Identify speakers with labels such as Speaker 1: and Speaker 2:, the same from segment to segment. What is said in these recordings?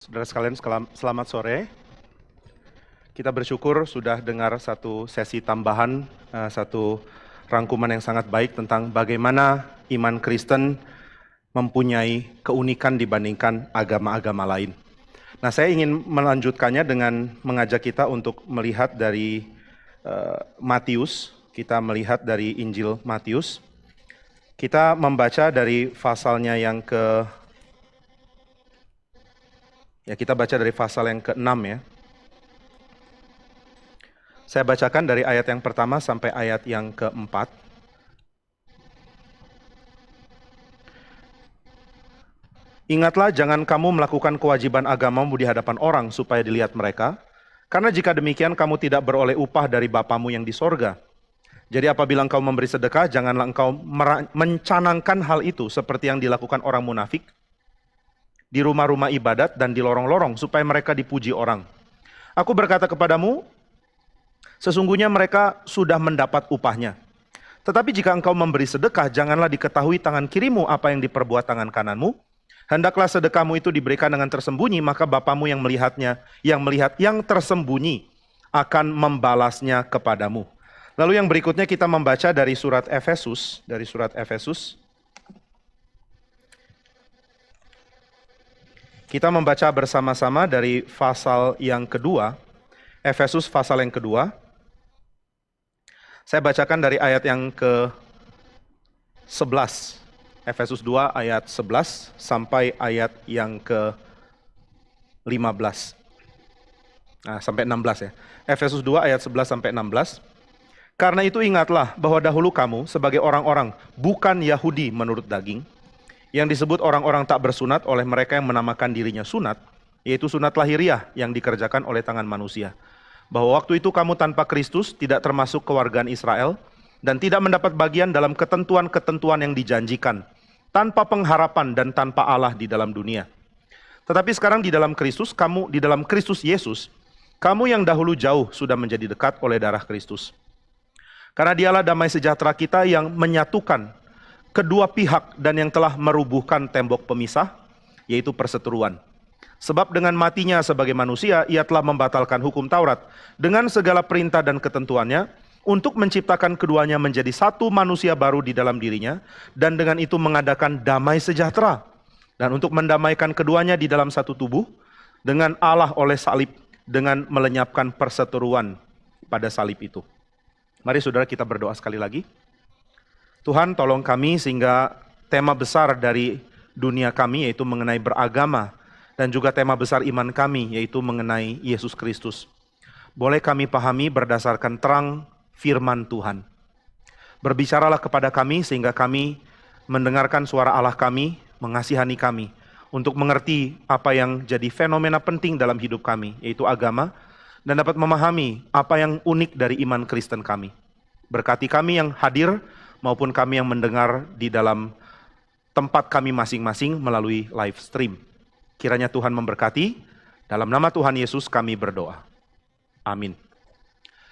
Speaker 1: Saudara sekalian, selamat sore. Kita bersyukur sudah dengar satu sesi tambahan, satu rangkuman yang sangat baik tentang bagaimana iman Kristen mempunyai keunikan dibandingkan agama-agama lain. Nah, saya ingin melanjutkannya dengan mengajak kita untuk melihat dari Matius. Kita melihat dari Injil Matius. Kita membaca dari pasalnya yang kita baca dari pasal yang ke-6 ya. Saya bacakan dari ayat yang pertama sampai ayat yang ke-4. Ingatlah, jangan kamu melakukan kewajiban agamamu di hadapan orang supaya dilihat mereka, karena jika demikian kamu tidak beroleh upah dari Bapamu yang di sorga. Jadi apabila engkau memberi sedekah, janganlah engkau mencanangkan hal itu seperti yang dilakukan orang munafik di rumah-rumah ibadat dan di lorong-lorong supaya mereka dipuji orang. Aku berkata kepadamu, sesungguhnya mereka sudah mendapat upahnya. Tetapi jika engkau memberi sedekah, janganlah diketahui tangan kirimu apa yang diperbuat tangan kananmu. Hendaklah sedekahmu itu diberikan dengan tersembunyi, maka Bapamu yang melihat yang tersembunyi akan membalasnya kepadamu. Lalu yang berikutnya kita membaca dari surat Efesus, Kita membaca bersama-sama dari pasal yang kedua, Efesus pasal yang kedua. Saya bacakan dari ayat yang ke-11. Efesus 2 ayat 11 sampai ayat yang ke-15. Nah, sampai 16 ya. Efesus 2 ayat 11 sampai 16. Karena itu ingatlah bahwa dahulu kamu sebagai orang-orang bukan Yahudi menurut daging, yang disebut orang-orang tak bersunat oleh mereka yang menamakan dirinya sunat, yaitu sunat lahiriah yang dikerjakan oleh tangan manusia. Bahwa waktu itu kamu tanpa Kristus, tidak termasuk kewargaan Israel, dan tidak mendapat bagian dalam ketentuan-ketentuan yang dijanjikan, tanpa pengharapan dan tanpa Allah di dalam dunia. Tetapi sekarang di dalam Kristus Yesus, kamu yang dahulu jauh sudah menjadi dekat oleh darah Kristus. Karena dialah damai sejahtera kita yang menyatukan kedua pihak dan yang telah merubuhkan tembok pemisah, yaitu perseteruan. Sebab dengan matinya sebagai manusia, ia telah membatalkan hukum Taurat dengan segala perintah dan ketentuannya, untuk menciptakan keduanya menjadi satu manusia baru di dalam dirinya, dan dengan itu mengadakan damai sejahtera, dan untuk mendamaikan keduanya di dalam satu tubuh, dengan Allah oleh salib, dengan melenyapkan perseteruan pada salib itu. Mari saudara kita berdoa sekali lagi. Tuhan, tolong kami sehingga tema besar dari dunia kami yaitu mengenai beragama, dan juga tema besar iman kami yaitu mengenai Yesus Kristus, boleh kami pahami berdasarkan terang firman Tuhan. Berbicaralah kepada kami sehingga kami mendengarkan suara Allah kami, mengasihani kami, untuk mengerti apa yang jadi fenomena penting dalam hidup kami, yaitu agama, dan dapat memahami apa yang unik dari iman Kristen kami. Berkati kami yang hadir, maupun kami yang mendengar di dalam tempat kami masing-masing melalui live stream. Kiranya Tuhan memberkati, dalam nama Tuhan Yesus kami berdoa. Amin.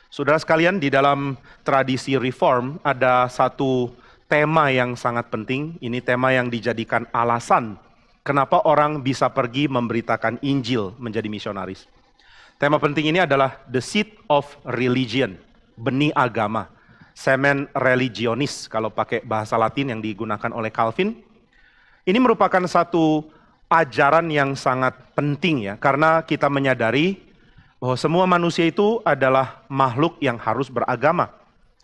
Speaker 1: Saudara sekalian, di dalam tradisi reform ada satu tema yang sangat penting. Ini tema yang dijadikan alasan kenapa orang bisa pergi memberitakan Injil menjadi misionaris. Tema penting ini adalah the seed of religion, benih agama. Semen religionis kalau pakai bahasa Latin yang digunakan oleh Calvin. Ini merupakan satu ajaran yang sangat penting ya, karena kita menyadari bahwa semua manusia itu adalah makhluk yang harus beragama.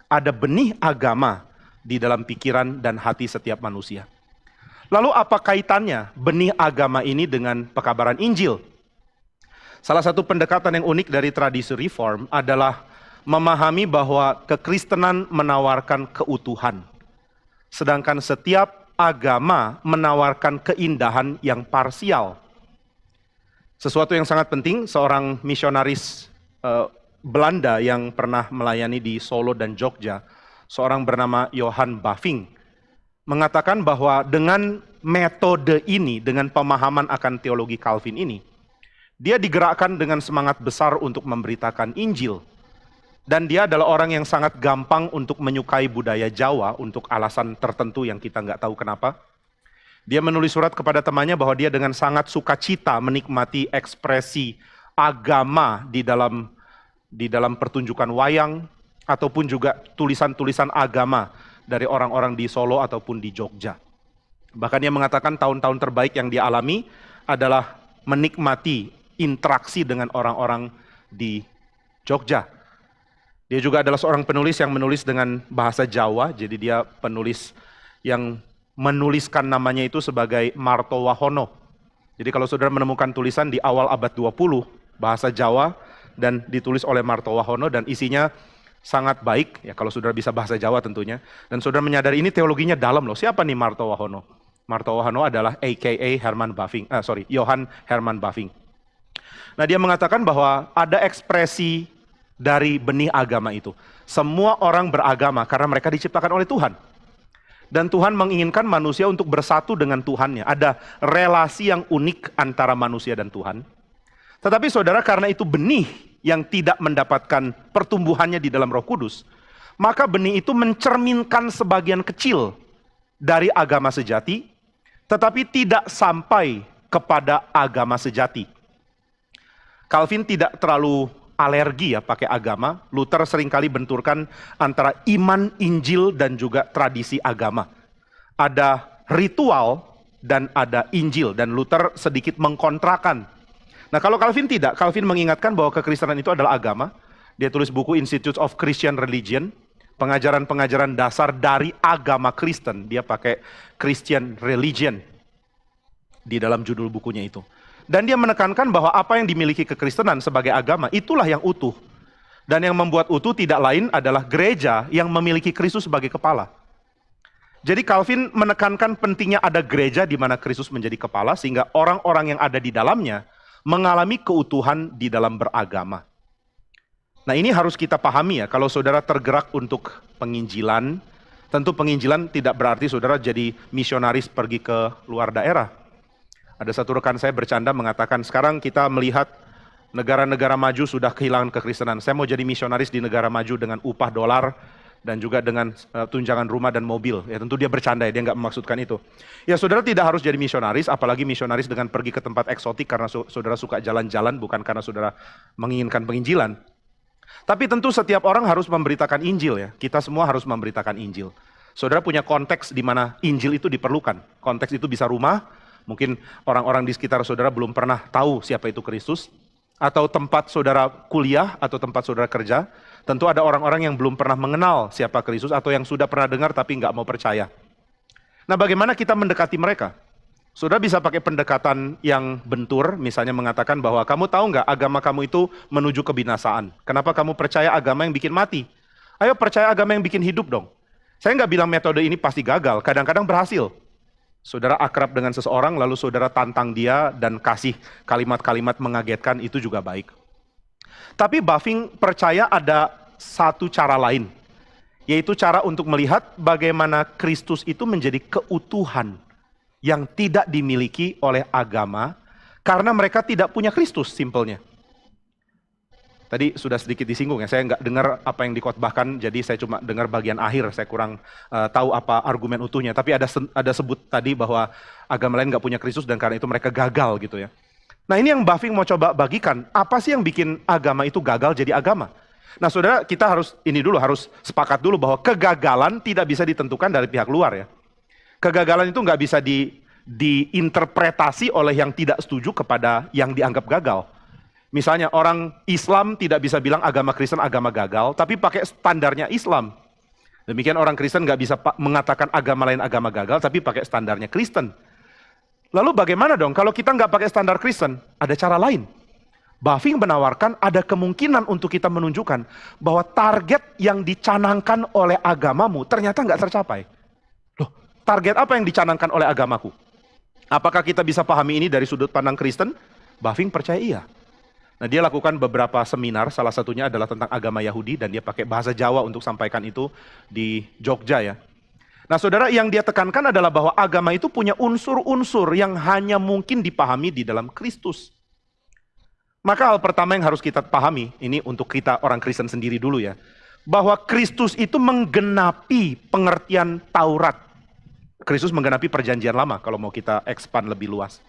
Speaker 1: Ada benih agama di dalam pikiran dan hati setiap manusia. Lalu apa kaitannya benih agama ini dengan pekabaran Injil? Salah satu pendekatan yang unik dari tradisi reform adalah memahami bahwa kekristenan menawarkan keutuhan, sedangkan setiap agama menawarkan keindahan yang parsial. Sesuatu yang sangat penting, seorang misionaris Belanda yang pernah melayani di Solo dan Jogja, seorang bernama Johan Bavinck, mengatakan bahwa dengan metode ini, dengan pemahaman akan teologi Calvin ini, dia digerakkan dengan semangat besar untuk memberitakan Injil. Dan dia adalah orang yang sangat gampang untuk menyukai budaya Jawa untuk alasan tertentu yang kita nggak tahu kenapa. Dia menulis surat kepada temannya bahwa dia dengan sangat sukacita menikmati ekspresi agama di dalam pertunjukan wayang ataupun juga tulisan-tulisan agama dari orang-orang di Solo ataupun di Jogja. Bahkan dia mengatakan tahun-tahun terbaik yang dia alami adalah menikmati interaksi dengan orang-orang di Jogja. Dia juga adalah seorang penulis yang menulis dengan bahasa Jawa, jadi dia penulis yang menuliskan namanya itu sebagai Martowahono. Jadi kalau saudara menemukan tulisan di awal abad 20, bahasa Jawa dan ditulis oleh Martowahono dan isinya sangat baik, ya kalau saudara bisa bahasa Jawa tentunya. Dan saudara menyadari ini teologinya dalam loh. Siapa nih Martowahono? Martowahono adalah AKA Johann Hermann Bavinck. Nah dia mengatakan bahwa ada ekspresi dari benih agama itu. Semua orang beragama karena mereka diciptakan oleh Tuhan. Dan Tuhan menginginkan manusia untuk bersatu dengan Tuhannya. Ada relasi yang unik antara manusia dan Tuhan. Tetapi saudara, karena itu benih yang tidak mendapatkan pertumbuhannya di dalam Roh Kudus, maka benih itu mencerminkan sebagian kecil dari agama sejati, tetapi tidak sampai kepada agama sejati. Calvin tidak terlalu alergi ya pakai agama. Luther seringkali benturkan antara iman, Injil, dan juga tradisi agama. Ada ritual dan ada Injil, dan Luther sedikit mengkontrakan. Nah kalau Calvin tidak, Calvin mengingatkan bahwa kekristenan itu adalah agama. Dia tulis buku Institute of Christian Religion, pengajaran-pengajaran dasar dari agama Kristen. Dia pakai Christian Religion di dalam judul bukunya itu. Dan dia menekankan bahwa apa yang dimiliki kekristenan sebagai agama, itulah yang utuh. Dan yang membuat utuh tidak lain adalah gereja yang memiliki Kristus sebagai kepala. Jadi Calvin menekankan pentingnya ada gereja di mana Kristus menjadi kepala, sehingga orang-orang yang ada di dalamnya mengalami keutuhan di dalam beragama. Nah ini harus kita pahami ya, kalau saudara tergerak untuk penginjilan, tentu penginjilan tidak berarti saudara jadi misionaris pergi ke luar daerah. Ada satu rekan saya bercanda mengatakan, sekarang kita melihat negara-negara maju sudah kehilangan kekristenan. Saya mau jadi misionaris di negara maju dengan upah dolar dan juga dengan tunjangan rumah dan mobil. Ya tentu dia bercanda ya, dia nggak memaksudkan itu. Ya saudara tidak harus jadi misionaris, apalagi misionaris dengan pergi ke tempat eksotik karena saudara suka jalan-jalan, bukan karena saudara menginginkan penginjilan. Tapi tentu setiap orang harus memberitakan Injil ya. Kita semua harus memberitakan Injil. Saudara punya konteks di mana Injil itu diperlukan. Konteks itu bisa rumah, mungkin orang-orang di sekitar saudara belum pernah tahu siapa itu Kristus, atau tempat saudara kuliah, atau tempat saudara kerja. Tentu ada orang-orang yang belum pernah mengenal siapa Kristus, atau yang sudah pernah dengar tapi nggak mau percaya. Nah bagaimana kita mendekati mereka? Saudara bisa pakai pendekatan yang bentur, misalnya mengatakan bahwa kamu tahu nggak agama kamu itu menuju kebinasaan. Kenapa kamu percaya agama yang bikin mati? Ayo percaya agama yang bikin hidup dong. Saya nggak bilang metode ini pasti gagal, kadang-kadang berhasil. Saudara akrab dengan seseorang, lalu saudara tantang dia dan kasih kalimat-kalimat mengagetkan, itu juga baik. Tapi Bavinck percaya ada satu cara lain, yaitu cara untuk melihat bagaimana Kristus itu menjadi keutuhan yang tidak dimiliki oleh agama, karena mereka tidak punya Kristus, simpelnya. Tadi sudah sedikit disinggung ya, saya nggak dengar apa yang dikhotbahkan, jadi saya cuma dengar bagian akhir, saya kurang tahu apa argumen utuhnya. Tapi ada sebut tadi bahwa agama lain nggak punya Kristus dan karena itu mereka gagal gitu ya. Nah ini yang Bavinck mau coba bagikan, apa sih yang bikin agama itu gagal jadi agama? Nah saudara, kita harus sepakat dulu bahwa kegagalan tidak bisa ditentukan dari pihak luar ya. Kegagalan itu nggak bisa diinterpretasi oleh yang tidak setuju kepada yang dianggap gagal. Misalnya orang Islam tidak bisa bilang agama Kristen agama gagal, tapi pakai standarnya Islam. Demikian orang Kristen nggak bisa mengatakan agama lain agama gagal, tapi pakai standarnya Kristen. Lalu bagaimana dong kalau kita nggak pakai standar Kristen? Ada cara lain. Bavinck menawarkan ada kemungkinan untuk kita menunjukkan bahwa target yang dicanangkan oleh agamamu ternyata nggak tercapai. Loh, target apa yang dicanangkan oleh agamaku? Apakah kita bisa pahami ini dari sudut pandang Kristen? Bavinck percaya iya. Nah dia lakukan beberapa seminar, salah satunya adalah tentang agama Yahudi, dan dia pakai bahasa Jawa untuk sampaikan itu di Jogja ya. Nah saudara, yang dia tekankan adalah bahwa agama itu punya unsur-unsur yang hanya mungkin dipahami di dalam Kristus. Maka hal pertama yang harus kita pahami, ini untuk kita orang Kristen sendiri dulu ya, bahwa Kristus itu menggenapi pengertian Taurat. Kristus menggenapi perjanjian lama kalau mau kita expand lebih luas.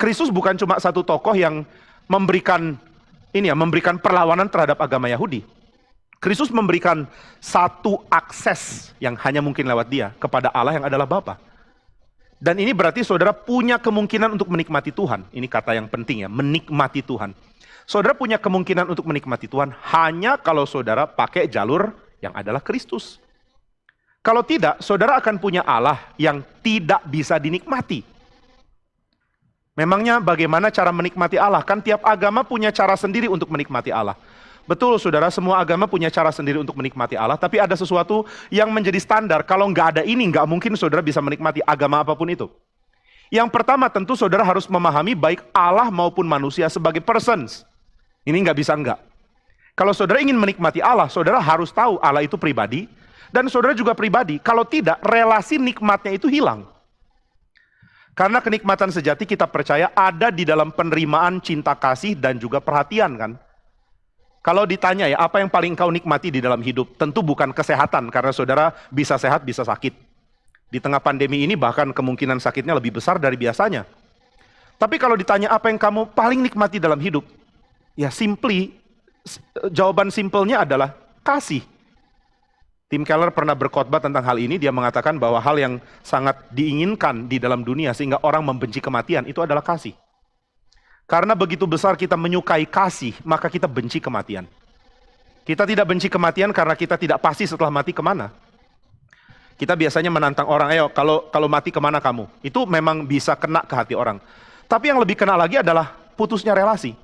Speaker 1: Kristus bukan cuma satu tokoh yang memberikan memberikan perlawanan terhadap agama Yahudi. Kristus memberikan satu akses yang hanya mungkin lewat dia kepada Allah yang adalah Bapa. Dan ini berarti saudara punya kemungkinan untuk menikmati Tuhan. Ini kata yang penting ya, menikmati Tuhan. Saudara punya kemungkinan untuk menikmati Tuhan hanya kalau saudara pakai jalur yang adalah Kristus. Kalau tidak, saudara akan punya Allah yang tidak bisa dinikmati. Memangnya bagaimana cara menikmati Allah? Kan tiap agama punya cara sendiri untuk menikmati Allah. Betul saudara, semua agama punya cara sendiri untuk menikmati Allah. Tapi ada sesuatu yang menjadi standar. Kalau nggak ada ini, nggak mungkin saudara bisa menikmati agama apapun itu. Yang pertama tentu saudara harus memahami baik Allah maupun manusia sebagai persons. Ini nggak bisa enggak. Kalau saudara ingin menikmati Allah, saudara harus tahu Allah itu pribadi. Dan saudara juga pribadi. Kalau tidak, relasi nikmatnya itu hilang. Karena kenikmatan sejati kita percaya ada di dalam penerimaan cinta kasih dan juga perhatian kan. Kalau ditanya ya apa yang paling kau nikmati di dalam hidup, tentu bukan kesehatan karena saudara bisa sehat bisa sakit. Di tengah pandemi ini bahkan kemungkinan sakitnya lebih besar dari biasanya. Tapi kalau ditanya apa yang kamu paling nikmati dalam hidup, ya jawaban simpelnya adalah kasih. Tim Keller pernah berkhotbah tentang hal ini, dia mengatakan bahwa hal yang sangat diinginkan di dalam dunia sehingga orang membenci kematian itu adalah kasih. Karena begitu besar kita menyukai kasih, maka kita benci kematian. Kita tidak benci kematian karena kita tidak pasti setelah mati kemana. Kita biasanya menantang orang, ayo kalau mati kemana kamu? Itu memang bisa kena ke hati orang. Tapi yang lebih kena lagi adalah putusnya relasi.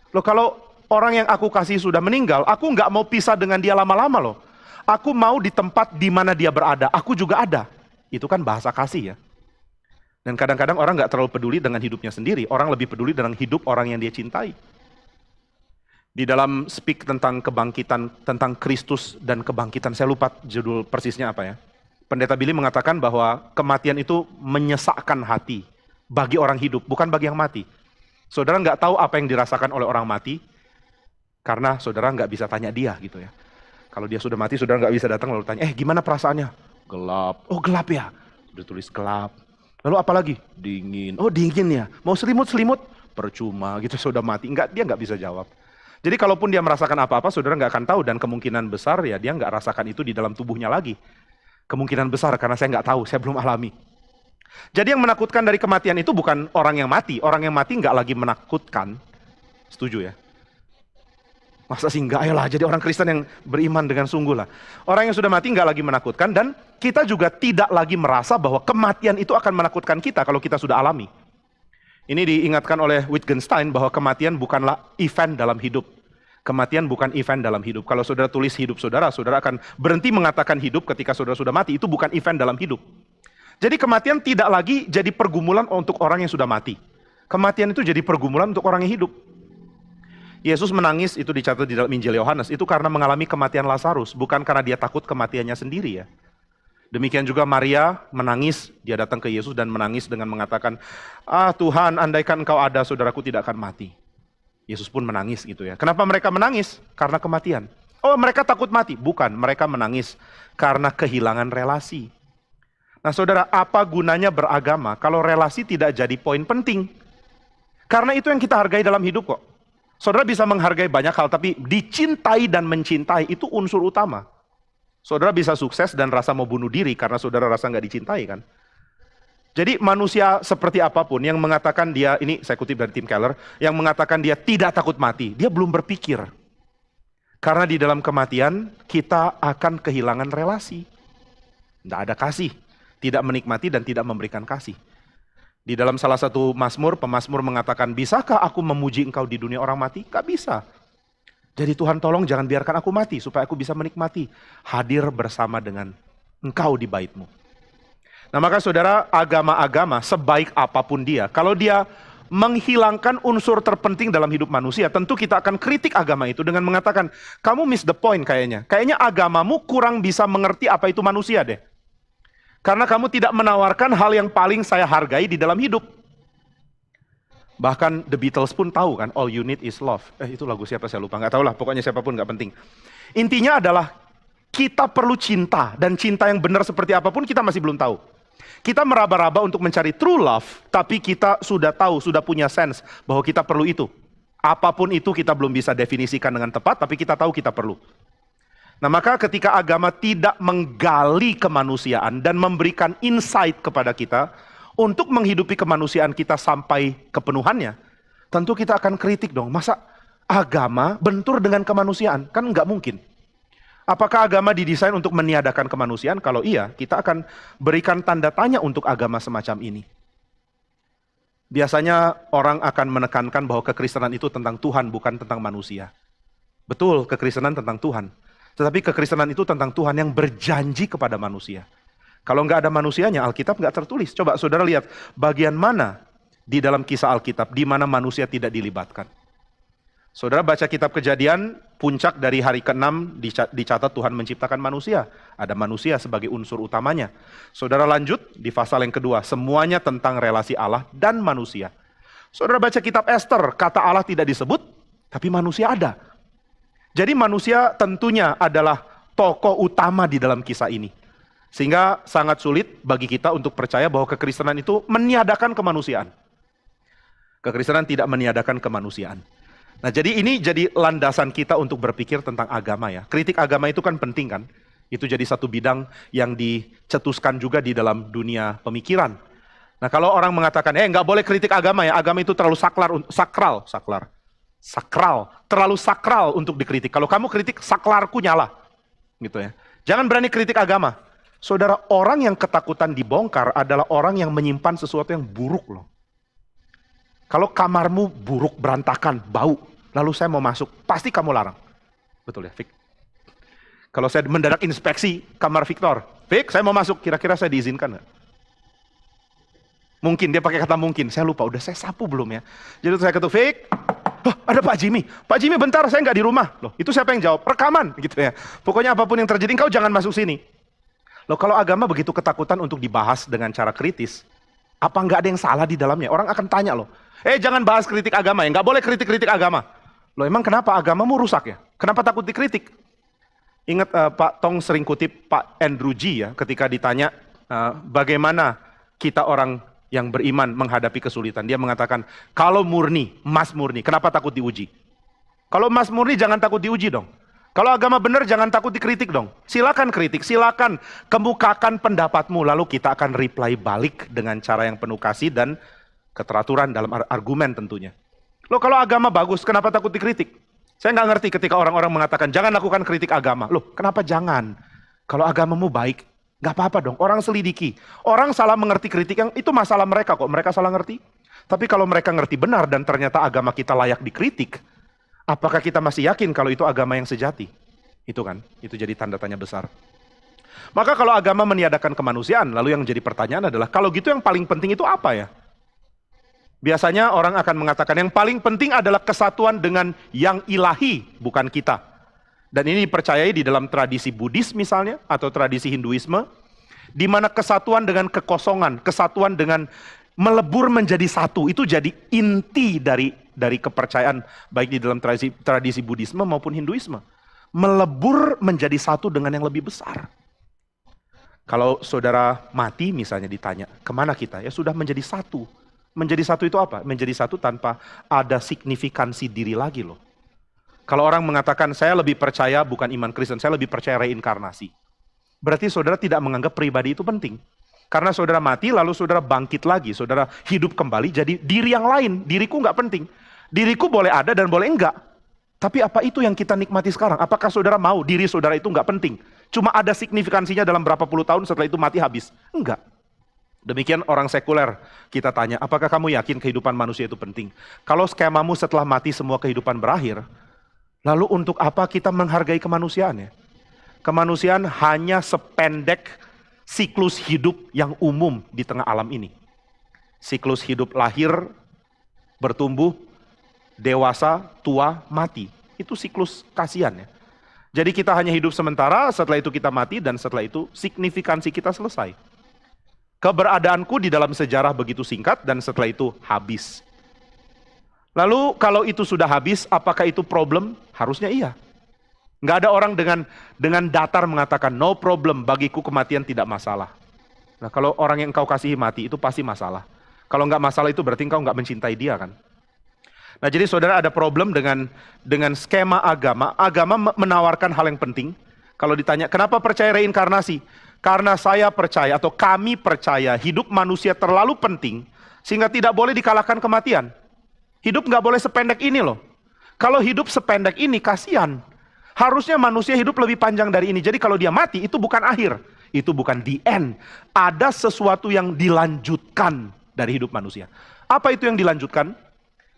Speaker 1: Loh kalau orang yang aku kasih sudah meninggal, aku nggak mau pisah dengan dia lama-lama loh. Aku mau di tempat di mana dia berada, aku juga ada. Itu kan bahasa kasih ya. Dan kadang-kadang orang nggak terlalu peduli dengan hidupnya sendiri. Orang lebih peduli dengan hidup orang yang dia cintai. Di dalam speak tentang kebangkitan, tentang Kristus dan kebangkitan, saya lupa judul persisnya apa ya. Pendeta Billy mengatakan bahwa kematian itu menyesakkan hati bagi orang hidup, bukan bagi yang mati. Saudara nggak tahu apa yang dirasakan oleh orang mati, karena saudara nggak bisa tanya dia gitu ya. Kalau dia sudah mati, saudara nggak bisa datang lalu tanya, gimana perasaannya? Gelap. Oh gelap ya? Sudah tulis gelap. Lalu apa lagi? Dingin. Oh dingin ya? Mau selimut-selimut? Percuma gitu, sudah mati. Dia nggak bisa jawab. Jadi kalaupun dia merasakan apa-apa, saudara nggak akan tahu. Dan kemungkinan besar ya dia nggak rasakan itu di dalam tubuhnya lagi. Kemungkinan besar karena saya nggak tahu, saya belum alami. Jadi yang menakutkan dari kematian itu bukan orang yang mati. Orang yang mati nggak lagi menakutkan. Setuju ya? Masa sih enggak, ayolah jadi orang Kristen yang beriman dengan sungguh lah. Orang yang sudah mati enggak lagi menakutkan dan kita juga tidak lagi merasa bahwa kematian itu akan menakutkan kita kalau kita sudah alami. Ini diingatkan oleh Wittgenstein bahwa kematian bukanlah event dalam hidup. Kematian bukan event dalam hidup. Kalau saudara tulis hidup saudara, saudara akan berhenti mengatakan hidup ketika saudara sudah mati. Itu bukan event dalam hidup. Jadi kematian tidak lagi jadi pergumulan untuk orang yang sudah mati. Kematian itu jadi pergumulan untuk orang yang hidup. Yesus menangis, itu dicatat di dalam Injil Yohanes, itu karena mengalami kematian Lazarus, bukan karena dia takut kematiannya sendiri ya. Demikian juga Maria menangis, dia datang ke Yesus dan menangis dengan mengatakan, Tuhan, andaikan engkau ada, saudaraku tidak akan mati. Yesus pun menangis gitu ya. Kenapa mereka menangis? Karena kematian. Oh mereka takut mati? Bukan, mereka menangis karena kehilangan relasi. Nah saudara, apa gunanya beragama kalau relasi tidak jadi poin penting? Karena itu yang kita hargai dalam hidup kok. Saudara bisa menghargai banyak hal, tapi dicintai dan mencintai itu unsur utama. Saudara bisa sukses dan rasa mau bunuh diri karena saudara rasa nggak dicintai kan. Jadi manusia seperti apapun yang mengatakan dia, ini saya kutip dari Tim Keller, yang mengatakan dia tidak takut mati, dia belum berpikir. Karena di dalam kematian kita akan kehilangan relasi. Tidak ada kasih, tidak menikmati dan tidak memberikan kasih. Di dalam salah satu mazmur, pemazmur mengatakan, bisakah aku memuji engkau di dunia orang mati? Gak bisa. Jadi Tuhan tolong jangan biarkan aku mati, supaya aku bisa menikmati hadir bersama dengan engkau di baitmu. Nah maka saudara, agama-agama sebaik apapun dia, kalau dia menghilangkan unsur terpenting dalam hidup manusia, tentu kita akan kritik agama itu dengan mengatakan, kamu miss the point kayaknya. Kayaknya agamamu kurang bisa mengerti apa itu manusia deh. Karena kamu tidak menawarkan hal yang paling saya hargai di dalam hidup. Bahkan The Beatles pun tahu kan, all you need is love. Itu lagu siapa saya lupa, nggak tahu lah, pokoknya siapapun nggak penting. Intinya adalah kita perlu cinta, dan cinta yang benar seperti apapun kita masih belum tahu. Kita meraba-raba untuk mencari true love, tapi kita sudah tahu, sudah punya sense bahwa kita perlu itu. Apapun itu kita belum bisa definisikan dengan tepat, tapi kita tahu kita perlu. Nah, maka ketika agama tidak menggali kemanusiaan dan memberikan insight kepada kita untuk menghidupi kemanusiaan kita sampai kepenuhannya, tentu kita akan kritik dong. Masa agama bentur dengan kemanusiaan? Kan nggak mungkin. Apakah agama didesain untuk meniadakan kemanusiaan? Kalau iya, kita akan berikan tanda tanya untuk agama semacam ini. Biasanya orang akan menekankan bahwa kekristenan itu tentang Tuhan, bukan tentang manusia. Betul, kekristenan tentang Tuhan. Tetapi kekristenan itu tentang Tuhan yang berjanji kepada manusia. Kalau nggak ada manusianya, Alkitab nggak tertulis. Coba saudara lihat, bagian mana di dalam kisah Alkitab, di mana manusia tidak dilibatkan. Saudara baca kitab Kejadian, puncak dari hari ke-6 dicatat Tuhan menciptakan manusia. Ada manusia sebagai unsur utamanya. Saudara lanjut di pasal yang kedua, semuanya tentang relasi Allah dan manusia. Saudara baca kitab Ester, kata Allah tidak disebut, tapi manusia ada. Jadi manusia tentunya adalah tokoh utama di dalam kisah ini. Sehingga sangat sulit bagi kita untuk percaya bahwa kekristenan itu meniadakan kemanusiaan. Kekristenan tidak meniadakan kemanusiaan. Nah, jadi ini jadi landasan kita untuk berpikir tentang agama ya. Kritik agama itu kan penting kan. Itu jadi satu bidang yang dicetuskan juga di dalam dunia pemikiran. Nah, kalau orang mengatakan, nggak boleh kritik agama ya, agama itu terlalu terlalu sakral untuk dikritik. Kalau kamu kritik, saklarku nyala. Gitu ya. Jangan berani kritik agama. Saudara, orang yang ketakutan dibongkar adalah orang yang menyimpan sesuatu yang buruk loh. Kalau kamarmu buruk, berantakan, bau, lalu saya mau masuk, pasti kamu larang. Betul ya, Vic? Kalau saya mendadak inspeksi kamar Victor, Vic, saya mau masuk, kira-kira saya diizinkan nggak? Mungkin, dia pakai kata mungkin, saya lupa, udah saya sapu belum ya? Jadi saya ketuk, Vic, ada Pak Jimmy. Pak Jimmy bentar, saya nggak di rumah. Loh, itu siapa yang jawab? Rekaman, gitu ya. Pokoknya apapun yang terjadi, engkau jangan masuk sini. Loh, kalau agama begitu ketakutan untuk dibahas dengan cara kritis, apa nggak ada yang salah di dalamnya? Orang akan tanya loh, jangan bahas kritik agama ya, nggak boleh kritik-kritik agama. Loh, emang kenapa agamamu rusak ya? Kenapa takut dikritik? Ingat Pak Tong sering kutip Pak Andrew G ya, ketika ditanya bagaimana kita orang yang beriman menghadapi kesulitan. Dia mengatakan, kalau murni, emas murni, kenapa takut diuji? Kalau emas murni jangan takut diuji dong. Kalau agama benar jangan takut dikritik dong. Silakan kritik, silakan kemukakan pendapatmu, lalu kita akan reply balik dengan cara yang penuh kasih dan keteraturan dalam argumen tentunya. Loh, kalau agama bagus, kenapa takut dikritik? Saya nggak ngerti ketika orang-orang mengatakan, jangan lakukan kritik agama. Loh, kenapa jangan? Kalau agamamu baik, nggak apa-apa dong. Orang selidiki. Orang salah mengerti kritik, yang itu masalah mereka kok. Mereka salah ngerti. Tapi kalau mereka ngerti benar dan ternyata agama kita layak dikritik, apakah kita masih yakin kalau itu agama yang sejati? Itu kan, itu jadi tanda tanya besar. Maka kalau agama meniadakan kemanusiaan, lalu yang jadi pertanyaan adalah, kalau gitu yang paling penting itu apa ya? Biasanya orang akan mengatakan yang paling penting adalah kesatuan dengan yang ilahi, bukan kita. Dan ini dipercayai di dalam tradisi Buddhis misalnya, atau tradisi Hinduisme, di mana kesatuan dengan kekosongan, kesatuan dengan melebur menjadi satu, itu jadi inti dari kepercayaan, baik di dalam tradisi Buddhisme maupun Hinduisme. Melebur menjadi satu dengan yang lebih besar. Kalau saudara mati misalnya ditanya, kemana kita? Ya sudah menjadi satu. Menjadi satu itu apa? Menjadi satu tanpa ada signifikansi diri lagi loh. Kalau orang mengatakan, saya lebih percaya bukan iman Kristen, saya lebih percaya reinkarnasi. Berarti saudara tidak menganggap pribadi itu penting. Karena saudara mati, lalu saudara bangkit lagi, saudara hidup kembali, jadi diri yang lain, diriku nggak penting. Diriku boleh ada dan boleh enggak. Tapi apa itu yang kita nikmati sekarang? Apakah saudara mau diri saudara itu nggak penting? Cuma ada signifikansinya dalam berapa puluh tahun setelah itu mati habis? Enggak. Demikian orang sekuler, kita tanya, apakah kamu yakin kehidupan manusia itu penting? Kalau skemamu setelah mati semua kehidupan berakhir, lalu untuk apa kita menghargai kemanusiaan ya? Kemanusiaan hanya sependek siklus hidup yang umum di tengah alam ini. Siklus hidup lahir, bertumbuh, dewasa, tua, mati. Itu siklus kasihan ya. Jadi kita hanya hidup sementara, setelah itu kita mati, dan setelah itu signifikansi kita selesai. Keberadaanku di dalam sejarah begitu singkat dan setelah itu habis. Lalu kalau itu sudah habis, apakah itu problem? Harusnya iya. Nggak ada orang dengan datar mengatakan no problem, bagiku kematian tidak masalah. Nah, kalau orang yang engkau kasihi mati, itu pasti masalah. Kalau nggak masalah itu berarti engkau nggak mencintai dia kan. Nah, jadi saudara ada problem dengan skema agama. Agama menawarkan hal yang penting. Kalau ditanya, kenapa percaya reinkarnasi? Karena saya percaya atau kami percaya hidup manusia terlalu penting sehingga tidak boleh dikalahkan kematian. Hidup nggak boleh sependek ini loh. Kalau hidup sependek ini, kasihan. Harusnya manusia hidup lebih panjang dari ini. Jadi kalau dia mati, itu bukan akhir. Itu bukan the end. Ada sesuatu yang dilanjutkan dari hidup manusia. Apa itu yang dilanjutkan?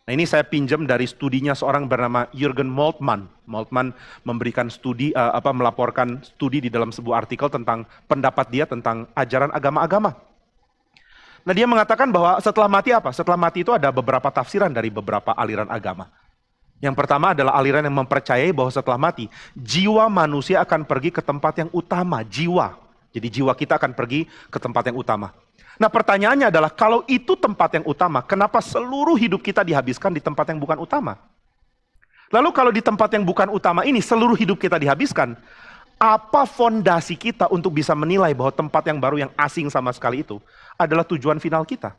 Speaker 1: Nah, ini saya pinjam dari studinya seorang bernama Jürgen Moltmann. Moltmann memberikan studi, melaporkan studi di dalam sebuah artikel tentang pendapat dia tentang ajaran agama-agama. Nah, dia mengatakan bahwa setelah mati apa? Setelah mati itu ada beberapa tafsiran dari beberapa aliran agama. Yang pertama adalah aliran yang mempercayai bahwa setelah mati, jiwa manusia akan pergi ke tempat yang utama, jiwa. Jadi jiwa kita akan pergi ke tempat yang utama. Nah, pertanyaannya adalah kalau itu tempat yang utama, kenapa seluruh hidup kita dihabiskan di tempat yang bukan utama? Lalu kalau di tempat yang bukan utama ini seluruh hidup kita dihabiskan, apa fondasi kita untuk bisa menilai bahwa tempat yang baru yang asing sama sekali itu adalah tujuan final kita?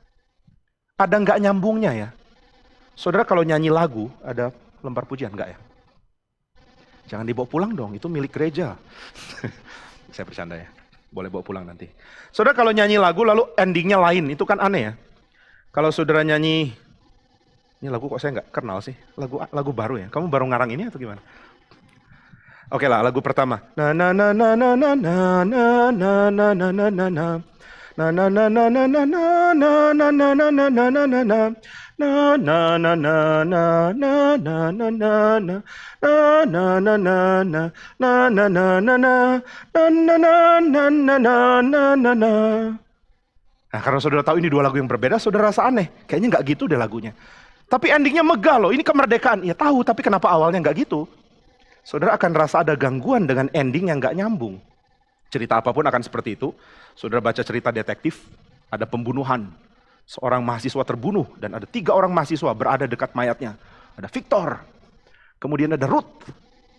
Speaker 1: Ada nggak nyambungnya ya? Saudara kalau nyanyi lagu, ada lembar pujian nggak ya? Jangan dibawa pulang dong, itu milik gereja. Saya bercanda ya, boleh bawa pulang nanti. Saudara kalau nyanyi lagu lalu endingnya lain, itu kan aneh ya. Kalau saudara nyanyi, ini lagu kok saya nggak kenal sih, lagu baru ya. Kamu baru ngarang ini atau gimana? Oke lah, lagu pertama. Na na na na na na na na na na na na na na. Na na na na na na na na na na na na na na na na. Na na na na na na na na na na. Na na na na na na na na na na. Na na na na na na na na. Nah, karena saudara tahu ini dua lagu yang berbeda, saudara rasa aneh. Kayaknya nggak gitu deh lagunya. Tapi endingnya megah loh, ini kemerdekaan. Ya tahu, tapi kenapa awalnya nggak gitu? Saudara akan rasa ada gangguan dengan ending yang nggak nyambung. Cerita apapun akan seperti itu. Saudara baca cerita detektif, ada pembunuhan. Seorang mahasiswa terbunuh dan ada 3 orang mahasiswa berada dekat mayatnya. Ada Victor, kemudian ada Ruth,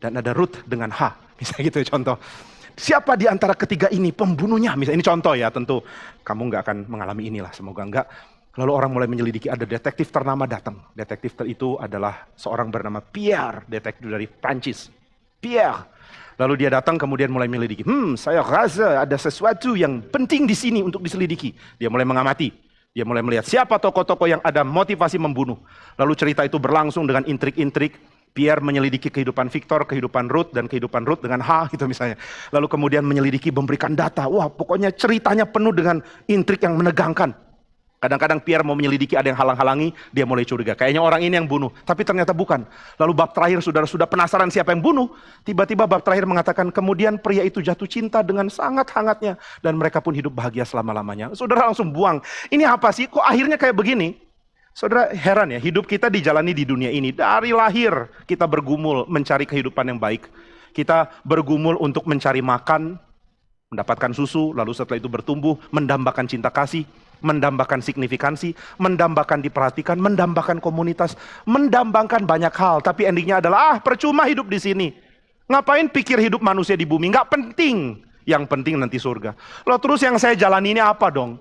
Speaker 1: dan ada Ruth dengan H. Misalnya gitu ya contoh. Siapa di antara ketiga ini pembunuhnya? Misalnya ini contoh ya, tentu kamu nggak akan mengalami inilah, semoga enggak. Lalu orang mulai menyelidiki, ada detektif ternama datang. Detektif itu adalah seorang bernama Pierre, detektif dari Prancis. Pierre. Lalu dia datang kemudian mulai menyelidiki. Saya rasa ada sesuatu yang penting di sini untuk diselidiki. Dia mulai mengamati. Dia mulai melihat siapa tokoh-tokoh yang ada motivasi membunuh. Lalu cerita itu berlangsung dengan intrik-intrik. Pierre menyelidiki kehidupan Victor, kehidupan Ruth, dan kehidupan Ruth dengan H gitu misalnya. Lalu kemudian menyelidiki, memberikan data. Wah, pokoknya ceritanya penuh dengan intrik yang menegangkan. Kadang-kadang Pierre mau menyelidiki, ada yang halang-halangi, dia mulai curiga. Kayaknya orang ini yang bunuh, tapi ternyata bukan. Lalu bab terakhir, saudara sudah penasaran siapa yang bunuh. Tiba-tiba bab terakhir mengatakan, kemudian pria itu jatuh cinta dengan sangat hangatnya. Dan mereka pun hidup bahagia selama-lamanya. Saudara langsung buang. Ini apa sih? Kok akhirnya kayak begini? Saudara heran ya, hidup kita dijalani di dunia ini. Dari lahir kita bergumul mencari kehidupan yang baik. Kita bergumul untuk mencari makan, mendapatkan susu, lalu setelah itu bertumbuh, mendambakan cinta kasih, mendambakan signifikansi, mendambakan diperhatikan, mendambakan komunitas, mendambakan banyak hal. Tapi endingnya adalah, percuma hidup di sini. Ngapain pikir hidup manusia di bumi? Nggak penting. Yang penting nanti surga. Loh terus yang saya jalani ini apa dong?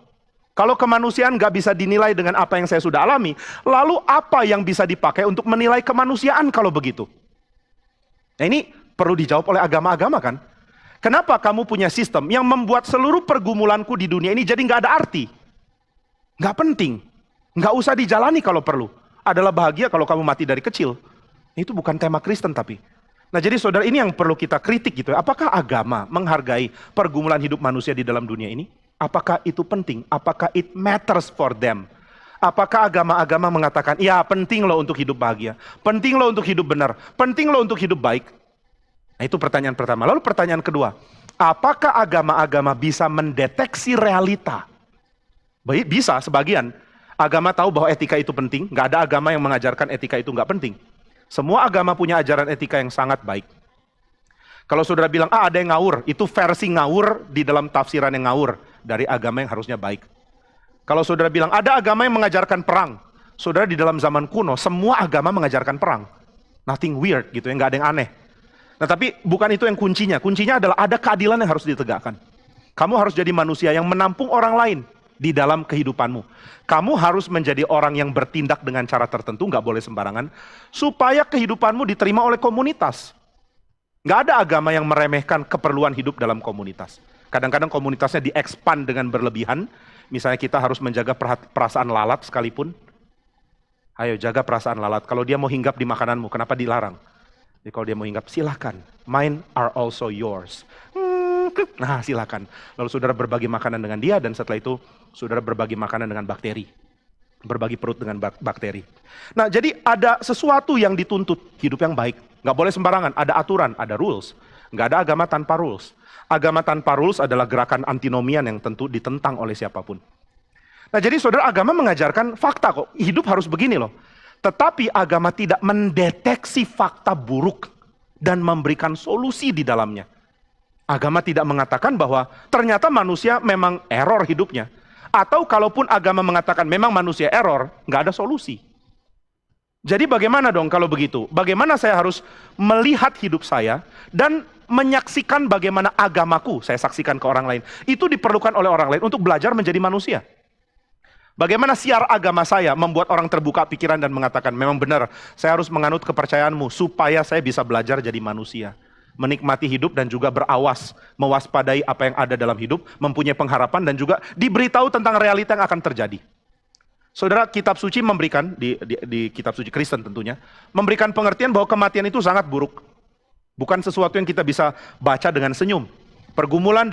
Speaker 1: Kalau kemanusiaan nggak bisa dinilai dengan apa yang saya sudah alami, lalu apa yang bisa dipakai untuk menilai kemanusiaan kalau begitu? Nah ini perlu dijawab oleh agama-agama kan? Kenapa kamu punya sistem yang membuat seluruh pergumulanku di dunia ini jadi nggak ada arti? Nggak penting, nggak usah dijalani kalau perlu. Adalah bahagia kalau kamu mati dari kecil. Itu bukan tema Kristen tapi. Nah jadi saudara ini yang perlu kita kritik gitu. Apakah agama menghargai pergumulan hidup manusia di dalam dunia ini? Apakah itu penting? Apakah it matters for them? Apakah agama-agama mengatakan, ya penting loh untuk hidup bahagia. Penting loh untuk hidup benar. Penting loh untuk hidup baik. Nah itu pertanyaan pertama. Lalu pertanyaan kedua. Apakah agama-agama bisa mendeteksi realita? Bisa sebagian. Agama tahu bahwa etika itu penting. Nggak ada agama yang mengajarkan etika itu nggak penting. Semua agama punya ajaran etika yang sangat baik. Kalau saudara bilang, ada yang ngawur. Itu versi ngawur di dalam tafsiran yang ngawur. Dari agama yang harusnya baik. Kalau saudara bilang, ada agama yang mengajarkan perang. Saudara di dalam zaman kuno, semua agama mengajarkan perang. Nothing weird gitu, nggak ada yang aneh. Nah tapi bukan itu yang kuncinya. Kuncinya adalah ada keadilan yang harus ditegakkan. Kamu harus jadi manusia yang menampung orang lain di dalam kehidupanmu. Kamu harus menjadi orang yang bertindak dengan cara tertentu, nggak boleh sembarangan, supaya kehidupanmu diterima oleh komunitas. Nggak ada agama yang meremehkan keperluan hidup dalam komunitas. Kadang-kadang komunitasnya diekspand dengan berlebihan. Misalnya kita harus menjaga perasaan lalat sekalipun. Ayo jaga perasaan lalat. Kalau dia mau hinggap di makananmu, kenapa dilarang? Jadi kalau dia mau hinggap, silakan. Mine are also yours. Nah silakan. Lalu saudara berbagi makanan dengan dia, dan setelah itu saudara berbagi makanan dengan bakteri. Berbagi perut dengan bakteri. Nah jadi ada sesuatu yang dituntut, hidup yang baik. Nggak boleh sembarangan, ada aturan, ada rules. Nggak ada agama tanpa rules. Agama tanpa rules adalah gerakan antinomian yang tentu ditentang oleh siapapun. Nah jadi saudara, agama mengajarkan fakta kok, hidup harus begini loh. Tetapi agama tidak mendeteksi fakta buruk dan memberikan solusi di dalamnya. Agama tidak mengatakan bahwa ternyata manusia memang error hidupnya. Atau kalaupun agama mengatakan memang manusia error, nggak ada solusi. Jadi bagaimana dong kalau begitu? Bagaimana saya harus melihat hidup saya dan menyaksikan bagaimana agamaku saya saksikan ke orang lain. Itu diperlukan oleh orang lain untuk belajar menjadi manusia. Bagaimana siar agama saya membuat orang terbuka pikiran dan mengatakan, memang benar, saya harus menganut kepercayaanmu supaya saya bisa belajar jadi manusia. Menikmati hidup dan juga berawas, mewaspadai apa yang ada dalam hidup, mempunyai pengharapan dan juga diberitahu tentang realita yang akan terjadi. Saudara, kitab suci memberikan, di kitab suci Kristen tentunya, memberikan pengertian bahwa kematian itu sangat buruk. Bukan sesuatu yang kita bisa baca dengan senyum. Pergumulan